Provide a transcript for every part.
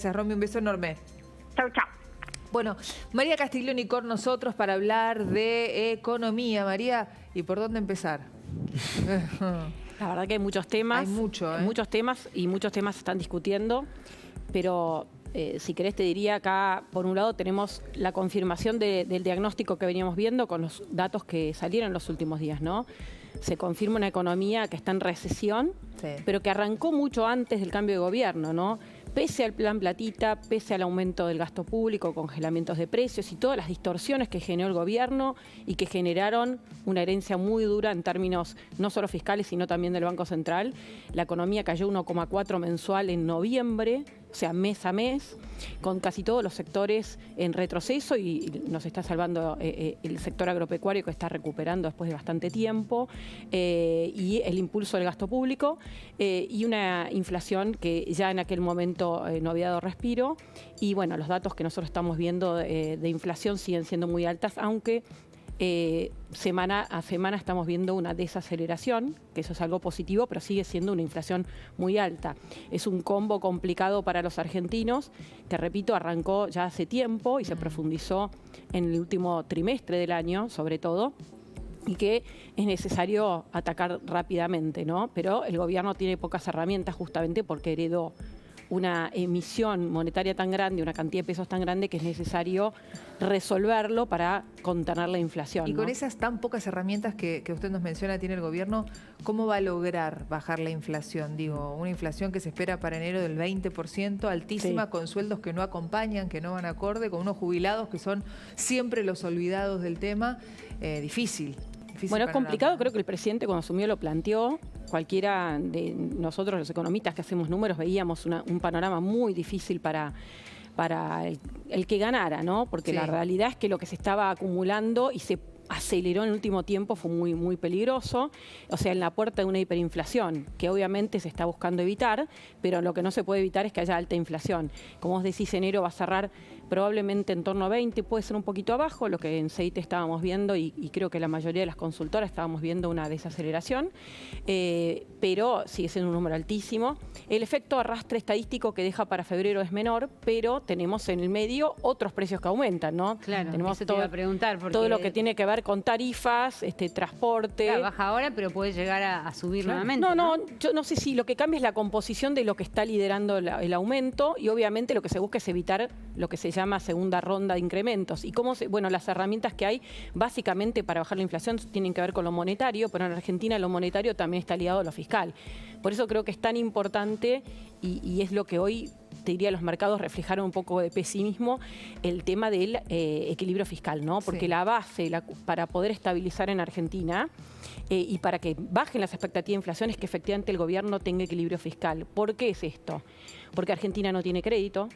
Gracias, Romy, un beso enorme. Chau, chau. Bueno, María Castiglioni con nosotros para hablar de economía. María, ¿y por dónde empezar? La verdad que hay muchos temas. Hay mucho, ¿eh? Muchos temas y muchos temas se están discutiendo, pero si querés te diría acá, por un lado tenemos la confirmación del diagnóstico que veníamos viendo con los datos que salieron en los últimos días, ¿no? Se confirma una economía que está en recesión, Sí. pero que arrancó mucho antes del cambio de gobierno, ¿no? Pese al plan Platita, pese al aumento del gasto público, congelamientos de precios y todas las distorsiones que generó el gobierno y que generaron una herencia muy dura en términos no solo fiscales, sino también del Banco Central, la economía cayó 1,4 mensual en noviembre, o sea, mes a mes, con casi todos los sectores en retroceso y nos está salvando el sector agropecuario que está recuperando después de bastante tiempo, y el impulso del gasto público y una inflación que ya en aquel momento no había dado respiro. Y bueno, los datos que nosotros estamos viendo de inflación siguen siendo muy altas, aunque semana a semana estamos viendo una desaceleración, que eso es algo positivo, pero sigue siendo una inflación muy alta. Es un combo complicado para los argentinos, que repito, arrancó ya hace tiempo y se profundizó en el último trimestre del año, sobre todo, y que es necesario atacar rápidamente, ¿no? Pero el gobierno tiene pocas herramientas justamente porque heredó una emisión monetaria tan grande, una cantidad de pesos tan grande que es necesario resolverlo para contener la inflación. Y con ¿no? esas tan pocas herramientas que usted nos menciona tiene el gobierno, ¿cómo va a lograr bajar la inflación? Digo, una inflación que se espera para enero del 20%, altísima, Sí. con sueldos que no acompañan, que no van acorde, con unos jubilados que son siempre los olvidados del tema. Difícil. Bueno, es complicado, creo que el presidente cuando asumió lo planteó. Cualquiera de nosotros, los economistas que hacemos números, veíamos un panorama muy difícil para el que ganara, ¿no? Porque Sí. la realidad es que lo que se estaba acumulando y se aceleró en el último tiempo fue muy, muy peligroso. O sea, en la puerta de una hiperinflación, que obviamente se está buscando evitar, pero lo que no se puede evitar es que haya alta inflación. Como vos decís, enero va a cerrar probablemente en torno a 20, puede ser un poquito abajo, lo que en CEITE estábamos viendo y creo que la mayoría de las consultoras estábamos viendo una desaceleración, pero sigue siendo un número altísimo. El efecto arrastre estadístico que deja para febrero es menor, pero tenemos en el medio otros precios que aumentan, ¿no? Claro, tenemos eso te iba a preguntar. Porque todo lo que tiene que ver con tarifas, transporte. claro, baja ahora, pero puede llegar a subir nuevamente. No, yo no sé si lo que cambia es la composición de lo que está liderando el aumento y obviamente lo que se busca es evitar lo que se llama segunda ronda de incrementos. Y bueno, las herramientas que hay básicamente para bajar la inflación tienen que ver con lo monetario, pero en Argentina lo monetario también está ligado a lo fiscal. Por eso creo que es tan importante y es lo que hoy, te diría, los mercados reflejaron un poco de pesimismo, el tema del equilibrio fiscal, ¿no? Porque Sí. la base para poder estabilizar en Argentina y para que bajen las expectativas de inflación es que efectivamente el gobierno tenga equilibrio fiscal. ¿Por qué es esto? Porque Argentina no tiene crédito.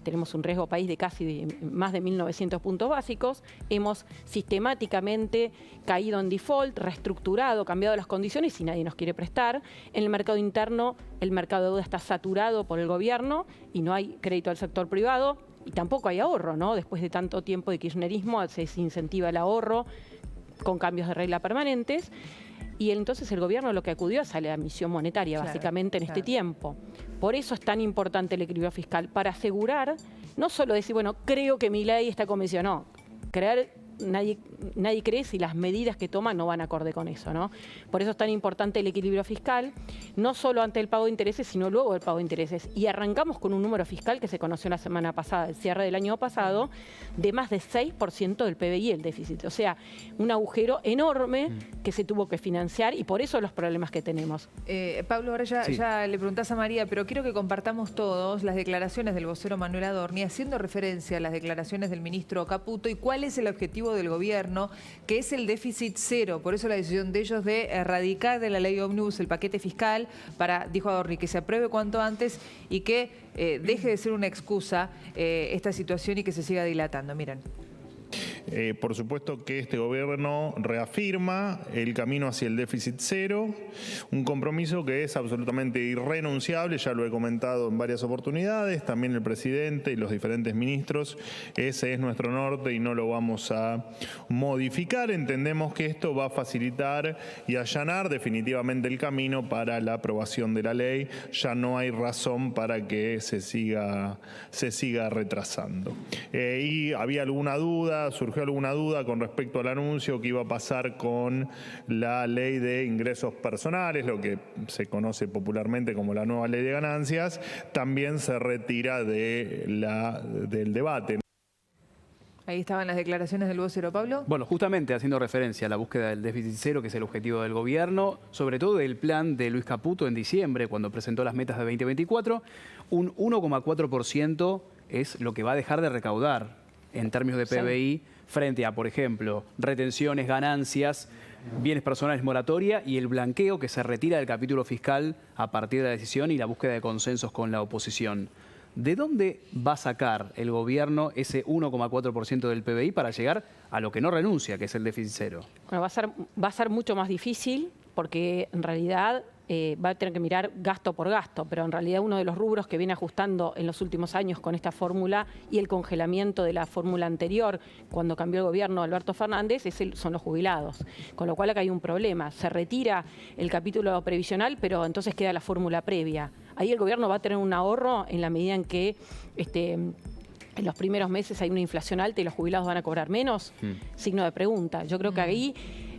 Tenemos un riesgo país de casi más de 1.900 puntos básicos. Hemos sistemáticamente caído en default, reestructurado, cambiado las condiciones y nadie nos quiere prestar. En el mercado interno, el mercado de deuda está saturado por el gobierno y no hay crédito al sector privado y tampoco hay ahorro, ¿no? Después de tanto tiempo de kirchnerismo se desincentiva el ahorro con cambios de regla permanentes. Y entonces el gobierno lo que acudió es a la emisión monetaria, Claro, básicamente en este claro. tiempo. Por eso es tan importante el equilibrio fiscal, para asegurar, no solo decir, bueno, creo que Milei está convencido, no, nadie cree si las medidas que toma no van acorde con eso, ¿no? Por eso es tan importante el equilibrio fiscal, no solo ante el pago de intereses, sino luego del pago de intereses. Y arrancamos con un número fiscal que se conoció la semana pasada, el cierre del año pasado, de más de 6% del PBI el déficit. O sea, un agujero enorme que se tuvo que financiar y por eso los problemas que tenemos. Pablo, ahora Sí. ya le preguntás a María, pero quiero que compartamos todos las declaraciones del vocero Manuel Adorni, haciendo referencia a las declaraciones del ministro Caputo y cuál es el objetivo del gobierno, que es el déficit cero. Por eso la decisión de ellos de erradicar de la ley ómnibus el paquete fiscal para, dijo Adorni, que se apruebe cuanto antes y que deje de ser una excusa esta situación y que se siga dilatando. Miren. Por supuesto que este gobierno reafirma el camino hacia el déficit cero, un compromiso que es absolutamente irrenunciable, ya lo he comentado en varias oportunidades, también el presidente y los diferentes ministros, ese es nuestro norte y no lo vamos a modificar. Entendemos que esto va a facilitar y allanar definitivamente el camino para la aprobación de la ley. Ya no hay razón para que se siga retrasando. Y había surgió alguna duda con respecto al anuncio que iba a pasar con la ley de ingresos personales, lo que se conoce popularmente como la nueva ley de ganancias, también se retira del debate. Ahí estaban las declaraciones del vocero, Pablo. Bueno, justamente haciendo referencia a la búsqueda del déficit cero, que es el objetivo del gobierno, sobre todo del plan de Luis Caputo en diciembre, cuando presentó las metas de 2024, un 1,4% es lo que va a dejar de recaudar en términos de PBI frente a, por ejemplo, retenciones, ganancias, bienes personales, moratoria y el blanqueo que se retira del capítulo fiscal a partir de la decisión y la búsqueda de consensos con la oposición. ¿De dónde va a sacar el gobierno ese 1,4% del PBI para llegar a lo que no renuncia, que es el déficit cero? Bueno, va a ser mucho más difícil porque en realidad va a tener que mirar gasto por gasto, pero en realidad uno de los rubros que viene ajustando en los últimos años con esta fórmula y el congelamiento de la fórmula anterior, cuando cambió el gobierno Alberto Fernández, son los jubilados. Con lo cual acá hay un problema. Se retira el capítulo previsional, pero entonces queda la fórmula previa. Ahí el gobierno va a tener un ahorro en la medida en que en los primeros meses hay una inflación alta y los jubilados van a cobrar menos. Signo de pregunta. Yo creo que ahí,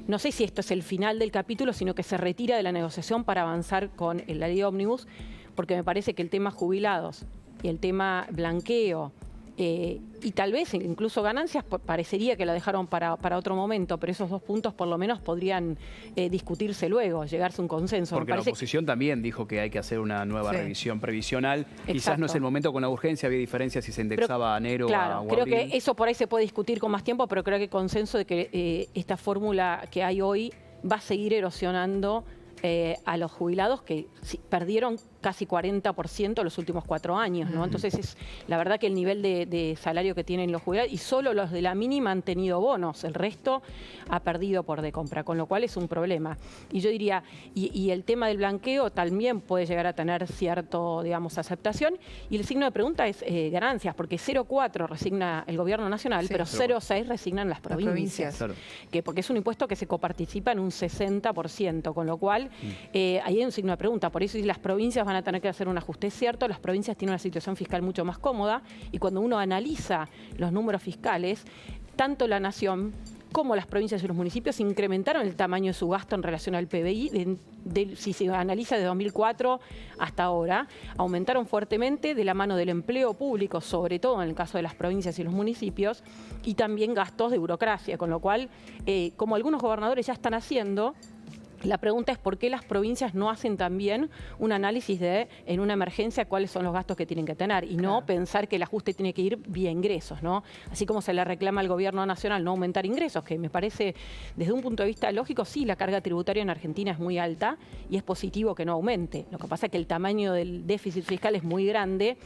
no sé si esto es el final del capítulo, sino que se retira de la negociación para avanzar con la ley ómnibus, porque me parece que el tema jubilados y el tema blanqueo y tal vez incluso ganancias, parecería que la dejaron para otro momento, pero esos dos puntos por lo menos podrían discutirse luego, llegarse a un consenso. Porque la oposición también dijo que hay que hacer una nueva revisión previsional. Exacto. Quizás no es el momento con la urgencia, había diferencias si se indexaba a enero o a abril. Creo que eso por ahí se puede discutir con más tiempo, pero creo que hay consenso de que esta fórmula que hay hoy va a seguir erosionando a los jubilados que perdieron casi 40% los últimos 4 años, ¿no? Entonces, la verdad que el nivel de salario que tienen los jubilados, y solo los de la mínima han tenido bonos, el resto ha perdido por decompra, con lo cual es un problema. Y yo diría, y el tema del blanqueo también puede llegar a tener cierto, digamos, aceptación, y el signo de pregunta es ganancias, porque 0,4 resigna el gobierno nacional, pero 0,6 resignan las provincias. Claro. Porque es un impuesto que se coparticipa en un 60%, con lo cual ahí hay un signo de pregunta. Por eso, si las provincias van a tener que hacer un ajuste, es cierto, las provincias tienen una situación fiscal mucho más cómoda, y cuando uno analiza los números fiscales, tanto la nación como las provincias y los municipios incrementaron el tamaño de su gasto en relación al PBI, si se analiza de 2004 hasta ahora, aumentaron fuertemente de la mano del empleo público, sobre todo en el caso de las provincias y los municipios, y también gastos de burocracia, con lo cual, como algunos gobernadores ya están haciendo, la pregunta es por qué las provincias no hacen también un análisis de, en una emergencia, cuáles son los gastos que tienen que tener y no pensar que el ajuste tiene que ir vía ingresos, ¿no? Así como se le reclama al gobierno nacional no aumentar ingresos, que me parece, desde un punto de vista lógico, sí, la carga tributaria en Argentina es muy alta y es positivo que no aumente. Lo que pasa es que el tamaño del déficit fiscal es muy grande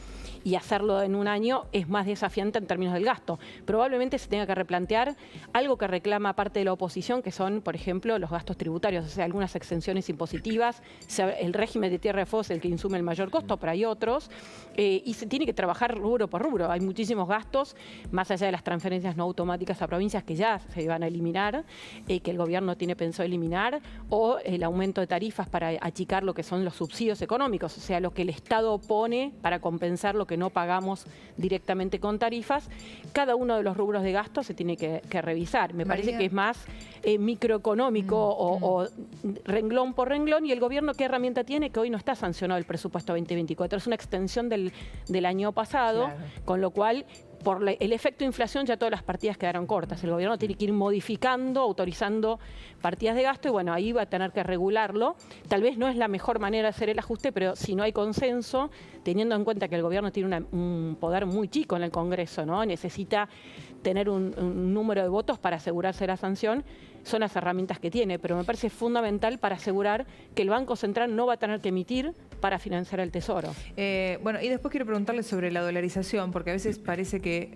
y hacerlo en un año es más desafiante en términos del gasto. Probablemente se tenga que replantear algo que reclama parte de la oposición, que son, por ejemplo, los gastos tributarios, o sea, algunas exenciones impositivas, el régimen de tierra de fuego es el que insume el mayor costo, pero hay otros, y se tiene que trabajar rubro por rubro. Hay muchísimos gastos, más allá de las transferencias no automáticas a provincias que ya se van a eliminar, que el gobierno tiene pensado eliminar, o el aumento de tarifas para achicar lo que son los subsidios económicos, o sea, lo que el Estado pone para compensar lo que no pagamos directamente con tarifas. Cada uno de los rubros de gasto se tiene que revisar. Me parece que es más microeconómico o renglón por renglón, y el gobierno ¿qué herramienta tiene? Que hoy no está sancionado el presupuesto 2024, es una extensión del año pasado, con lo cual por el efecto inflación ya todas las partidas quedaron cortas. El gobierno tiene que ir modificando, autorizando partidas de gasto, y bueno, ahí va a tener que regularlo. Tal vez no es la mejor manera de hacer el ajuste, pero si no hay consenso, teniendo en cuenta que el gobierno tiene un poder muy chico en el Congreso, ¿no? Necesita tener un número de votos para asegurarse la sanción, son las herramientas que tiene, pero me parece fundamental para asegurar que el Banco Central no va a tener que emitir para financiar el Tesoro. Bueno, y después quiero preguntarle sobre la dolarización, porque a veces parece que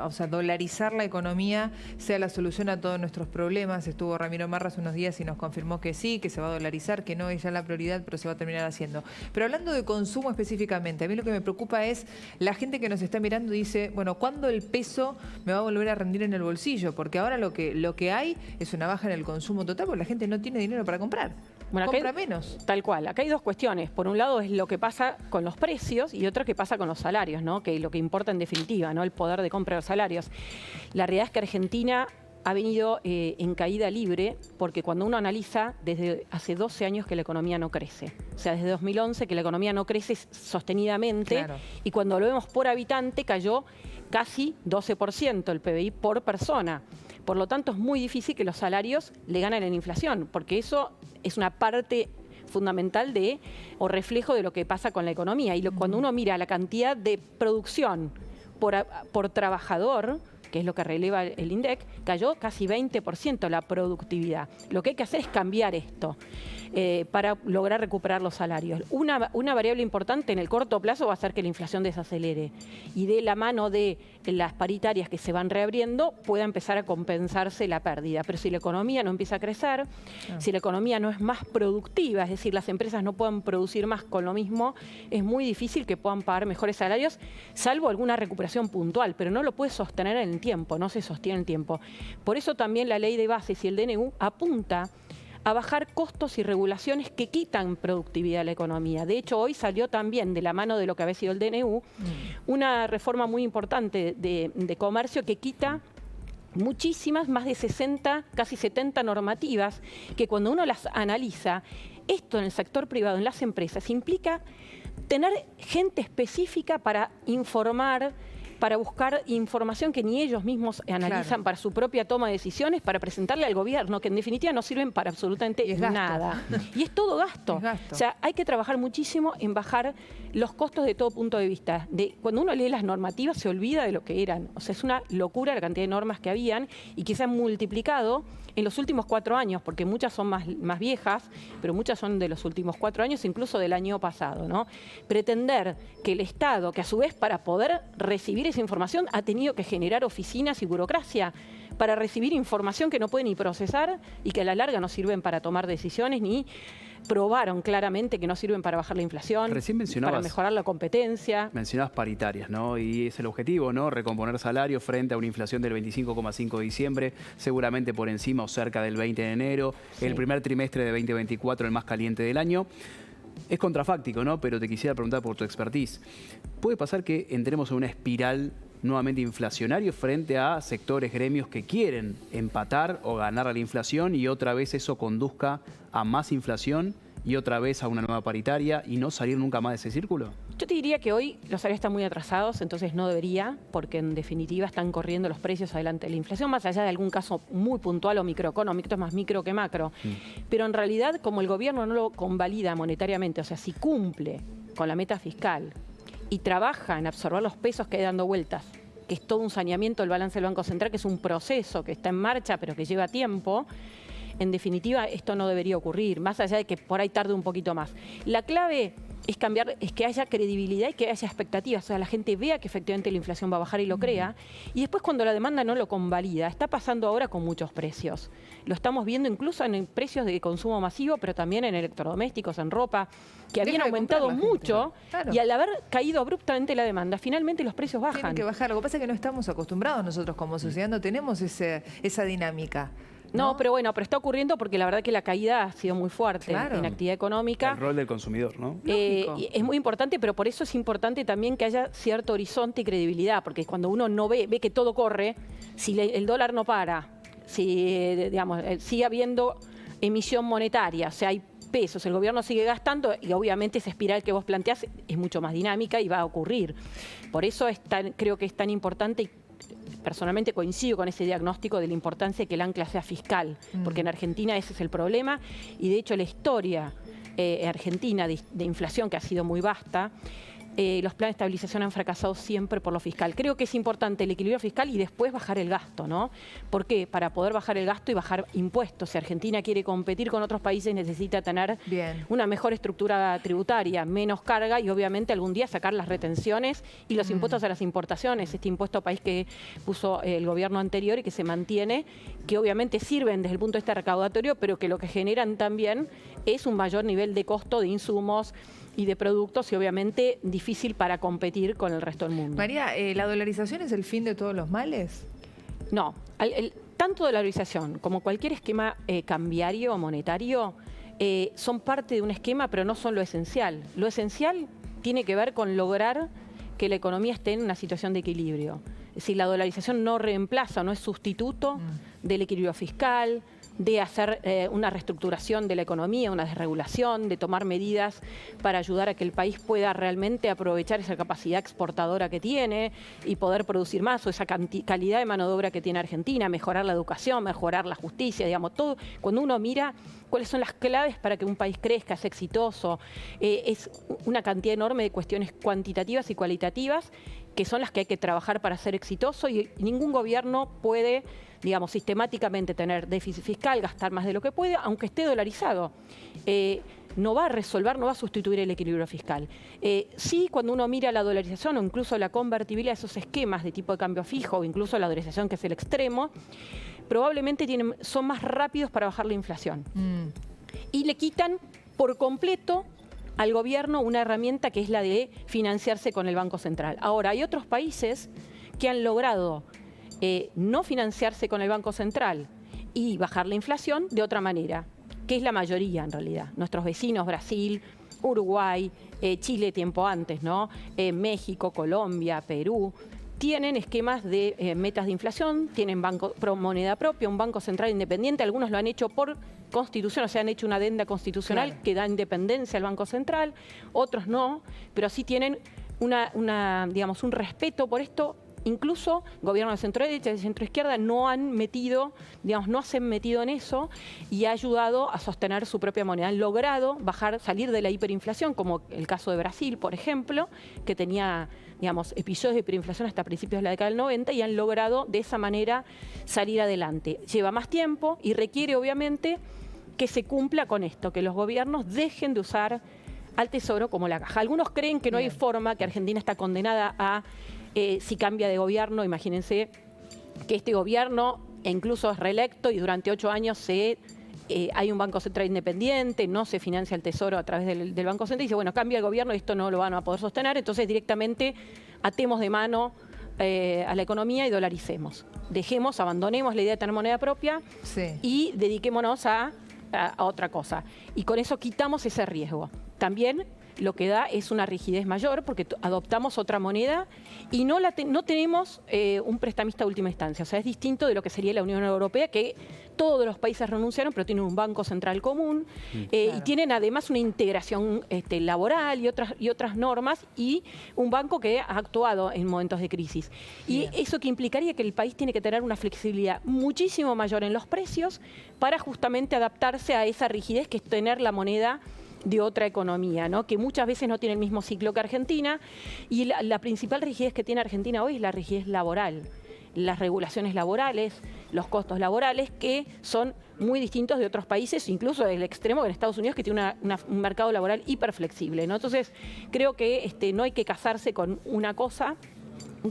o sea, dolarizar la economía sea la solución a todos nuestros problemas. Estuvo Ramiro Marra hace unos días y nos confirmó que sí, que se va a dolarizar, que no es ya la prioridad, pero se va a terminar haciendo. Pero hablando de consumo específicamente, a mí lo que me preocupa es la gente que nos está mirando y dice, bueno, ¿cuándo el peso me va a volver a rendir en el bolsillo? Porque ahora lo que hay es una baja en el consumo total, porque la gente no tiene dinero para comprar. Bueno, compra menos. Tal cual. Acá hay dos cuestiones. Por un lado es lo que pasa con los precios y otra que pasa con los salarios, ¿no? Que lo que importa en definitiva, ¿no? El poder de compra de los salarios. La realidad es que Argentina ha venido en caída libre porque cuando uno analiza, desde hace 12 años que la economía no crece. O sea, desde 2011 que la economía no crece sostenidamente. Claro. Y cuando lo vemos por habitante cayó casi 12% el PBI por persona. Por lo tanto, es muy difícil que los salarios le ganen en inflación, porque eso es una parte fundamental o reflejo de lo que pasa con la economía. Y cuando uno mira la cantidad de producción por trabajador, que es lo que releva el INDEC, cayó casi 20% la productividad. Lo que hay que hacer es cambiar esto para lograr recuperar los salarios. Una variable importante en el corto plazo va a ser que la inflación desacelere y de la mano de las paritarias que se van reabriendo pueda empezar a compensarse la pérdida. Pero si la economía no empieza a crecer, si la economía no es más productiva, es decir, las empresas no puedan producir más con lo mismo, es muy difícil que puedan pagar mejores salarios, salvo alguna recuperación puntual, pero no lo puede sostener en el tiempo, no se sostiene en el tiempo. Por eso también la ley de bases y el DNU apunta a bajar costos y regulaciones que quitan productividad a la economía. De hecho, hoy salió también, de la mano de lo que había sido el DNU, una reforma muy importante de comercio que quita muchísimas, más de 60, casi 70 normativas, que cuando uno las analiza, esto en el sector privado, en las empresas, implica tener gente específica para informar, para buscar información que ni ellos mismos analizan para su propia toma de decisiones, para presentarle al gobierno, que en definitiva no sirven para absolutamente nada. Y es todo gasto. O sea, hay que trabajar muchísimo en bajar los costos de todo punto de vista. Cuando uno lee las normativas se olvida de lo que eran. O sea, es una locura la cantidad de normas que habían y que se han multiplicado en los últimos 4 años, porque muchas son más viejas, pero muchas son de los últimos 4 años, incluso del año pasado, ¿no? Pretender que el Estado, que a su vez para poder recibir esa información ha tenido que generar oficinas y burocracia para recibir información que no puede ni procesar y que a la larga no sirven para tomar decisiones ni probaron claramente que no sirven para bajar la inflación, para mejorar la competencia. Mencionabas paritarias, ¿no? Y es el objetivo, ¿no? Recomponer salarios frente a una inflación del 25,5 de diciembre, seguramente por encima o cerca del 20 de enero, el primer trimestre de 2024, el más caliente del año. Es contrafáctico, ¿no? Pero te quisiera preguntar por tu expertise. ¿Puede pasar que entremos en una espiral nuevamente inflacionaria frente a sectores, gremios que quieren empatar o ganar a la inflación y otra vez eso conduzca a más inflación y otra vez a una nueva paritaria y no salir nunca más de ese círculo? Yo te diría que hoy los salarios están muy atrasados, entonces no debería, porque en definitiva están corriendo los precios adelante de la inflación, más allá de algún caso muy puntual o microeconómico, esto es más micro que macro. Pero en realidad, como el gobierno no lo convalida monetariamente, o sea, si cumple con la meta fiscal y trabaja en absorber los pesos que hay dando vueltas, que es todo un saneamiento del balance del Banco Central, que es un proceso que está en marcha pero que lleva tiempo, en definitiva esto no debería ocurrir, más allá de que por ahí tarde un poquito más. La clave es que haya credibilidad y que haya expectativas, o sea, la gente vea que efectivamente la inflación va a bajar y lo crea, y después cuando la demanda no lo convalida, está pasando ahora con muchos precios. Lo estamos viendo incluso en precios de consumo masivo, pero también en electrodomésticos, en ropa, que habían aumentado mucho, y al haber caído abruptamente la demanda, finalmente los precios bajan. Tienen que bajar, lo que pasa es que no estamos acostumbrados nosotros como sociedad, no tenemos esa dinámica. No, pero bueno, pero está ocurriendo porque la verdad que la caída ha sido muy fuerte en actividad económica. El rol del consumidor, ¿no? Es muy importante, pero por eso es importante también que haya cierto horizonte y credibilidad, porque cuando uno no ve que todo corre, si el dólar no para, si digamos, sigue habiendo emisión monetaria, o sea, hay pesos, el gobierno sigue gastando y obviamente esa espiral que vos planteás es mucho más dinámica y va a ocurrir. Por eso creo que es tan importante y personalmente coincido con ese diagnóstico de la importancia de que el ancla sea fiscal, porque en Argentina ese es el problema y de hecho la historia argentina de inflación, que ha sido muy vasta, los planes de estabilización han fracasado siempre por lo fiscal. Creo que es importante el equilibrio fiscal y después bajar el gasto, ¿no? ¿Por qué? Para poder bajar el gasto y bajar impuestos. Si Argentina quiere competir con otros países, necesita tener una mejor estructura tributaria, menos carga y obviamente algún día sacar las retenciones y los impuestos a las importaciones. Este impuesto país que puso el gobierno anterior y que se mantiene, que obviamente sirven desde el punto de vista recaudatorio, pero que lo que generan también es un mayor nivel de costo de insumos y de productos y obviamente difícil para competir con el resto del mundo. María, ¿la dolarización es el fin de todos los males? No, tanto dolarización como cualquier esquema cambiario o monetario son parte de un esquema, pero no son lo esencial. Lo esencial tiene que ver con lograr que la economía esté en una situación de equilibrio. Es decir, la dolarización no reemplaza, no es sustituto del equilibrio fiscal, de hacer una reestructuración de la economía, una desregulación, de tomar medidas para ayudar a que el país pueda realmente aprovechar esa capacidad exportadora que tiene y poder producir más, o esa calidad de mano de obra que tiene Argentina, mejorar la educación, mejorar la justicia, digamos, todo. Cuando uno mira cuáles son las claves para que un país crezca, sea exitoso, es una cantidad enorme de cuestiones cuantitativas y cualitativas que son las que hay que trabajar para ser exitoso y ningún gobierno puede, digamos, sistemáticamente tener déficit fiscal, gastar más de lo que puede, aunque esté dolarizado. No va a resolver, no va a sustituir el equilibrio fiscal. Sí, cuando uno mira la dolarización o incluso la convertibilidad de esos esquemas de tipo de cambio fijo o incluso la dolarización, que es el extremo, probablemente son más rápidos para bajar la inflación. Y le quitan por completo al gobierno una herramienta que es la de financiarse con el Banco Central. Ahora, hay otros países que han logrado no financiarse con el Banco Central y bajar la inflación de otra manera, que es la mayoría en realidad. Nuestros vecinos, Brasil, Uruguay, Chile tiempo antes, ¿no? México, Colombia, Perú, tienen esquemas de metas de inflación, tienen moneda propia, un banco central independiente, algunos lo han hecho por constitución, o sea, han hecho una adenda constitucional que da independencia al Banco Central, otros no, pero sí tienen digamos, un respeto por esto. Incluso gobiernos de centro-derecha y de centro-izquierda no han metido, digamos, no se han metido en eso y ha ayudado a sostener su propia moneda. Han logrado salir de la hiperinflación, como el caso de Brasil, por ejemplo, que tenía, digamos, episodios de hiperinflación hasta principios de la década del 90 y han logrado de esa manera salir adelante. Lleva más tiempo y requiere, obviamente, que se cumpla con esto, que los gobiernos dejen de usar al Tesoro como la caja. Algunos creen que no hay forma, que Argentina está condenada a... si cambia de gobierno, imagínense que este gobierno incluso es reelecto y durante 8 años hay un Banco Central independiente, no se financia el Tesoro a través del Banco Central y dice, bueno, cambia el gobierno y esto no lo van a poder sostener, entonces directamente atemos de mano a la economía y dolaricemos. Abandonemos la idea de tener moneda propia y dediquémonos a otra cosa. Y con eso quitamos ese riesgo. También lo que da es una rigidez mayor porque adoptamos otra moneda y no tenemos un prestamista de última instancia. O sea, es distinto de lo que sería la Unión Europea, que todos los países renunciaron, pero tienen un banco central común y tienen además una integración laboral y otras normas y un banco que ha actuado en momentos de crisis. Y eso que implicaría que el país tiene que tener una flexibilidad muchísimo mayor en los precios para justamente adaptarse a esa rigidez que es tener la moneda de otra economía, ¿no? Que muchas veces no tiene el mismo ciclo que Argentina y la principal rigidez que tiene Argentina hoy es la rigidez laboral, las regulaciones laborales, los costos laborales que son muy distintos de otros países, incluso del extremo de Estados Unidos que tiene un mercado laboral hiperflexible, ¿no? Entonces creo que no hay que casarse con una cosa.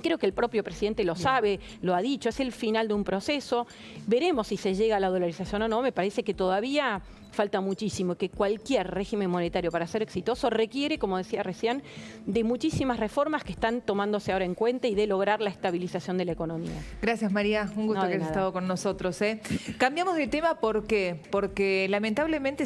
Creo que el propio presidente lo sabe, lo ha dicho, es el final de un proceso. Veremos si se llega a la dolarización o no. Me parece que todavía falta muchísimo, que cualquier régimen monetario para ser exitoso requiere, como decía recién, de muchísimas reformas que están tomándose ahora en cuenta y de lograr la estabilización de la economía. Gracias, María. Un gusto que hayas estado con nosotros. Cambiamos de tema, ¿por qué? Porque lamentablemente